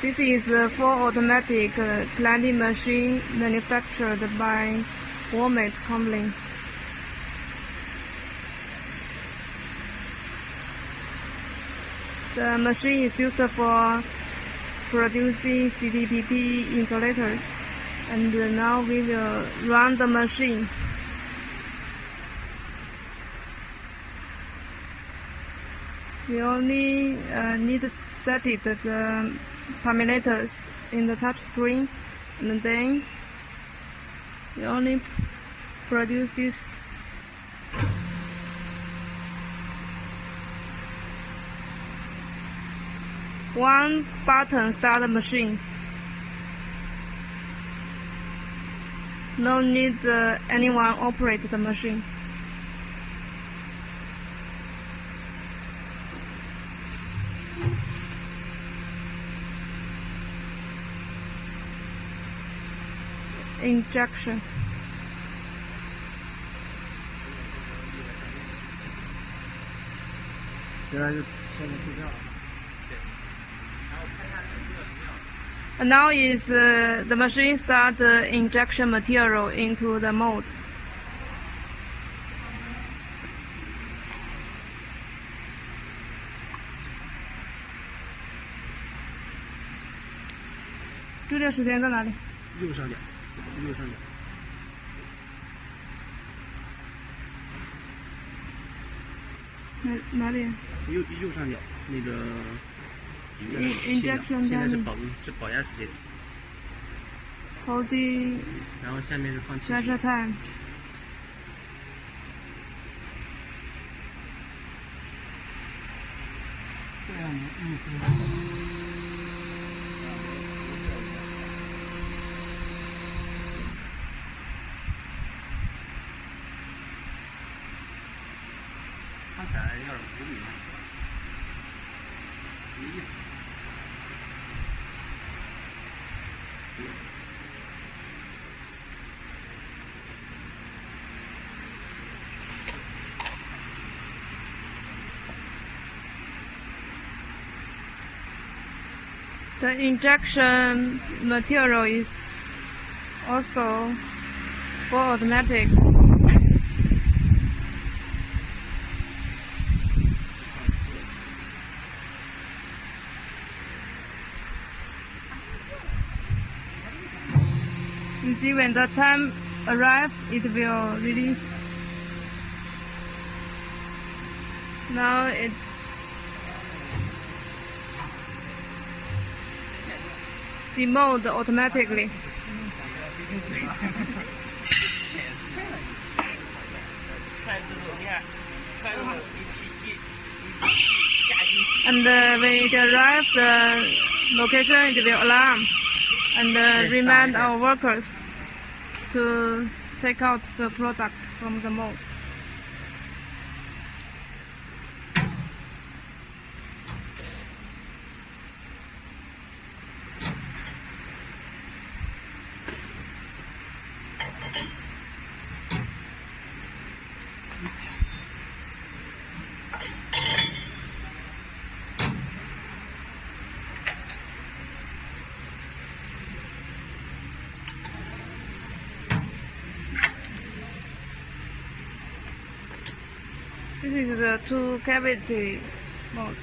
This is the full automatic cladding machine manufactured by Walmart Company. The machine is used for producing CDPT insulators, and now we will run the machine. We only need to set it the parameters in the touch screen, and then we only produce this. One button start the machine. No need anyone operate the machine. Injection. And now is the machine start injection material into the mold.注点时间在哪里？右上角，右上角。哪里？右上角那个。Injection 现在是保压时间。Holding。然后下面是放气。Pressure time。这样看起来有点无理。没意思。The injection material is also full automatic. You see, when the time arrives, it will release. Now it demold automatically. And when it arrives, the location it will alarm and remind our workers to take out the product from the mold. This is a two-cavity mold.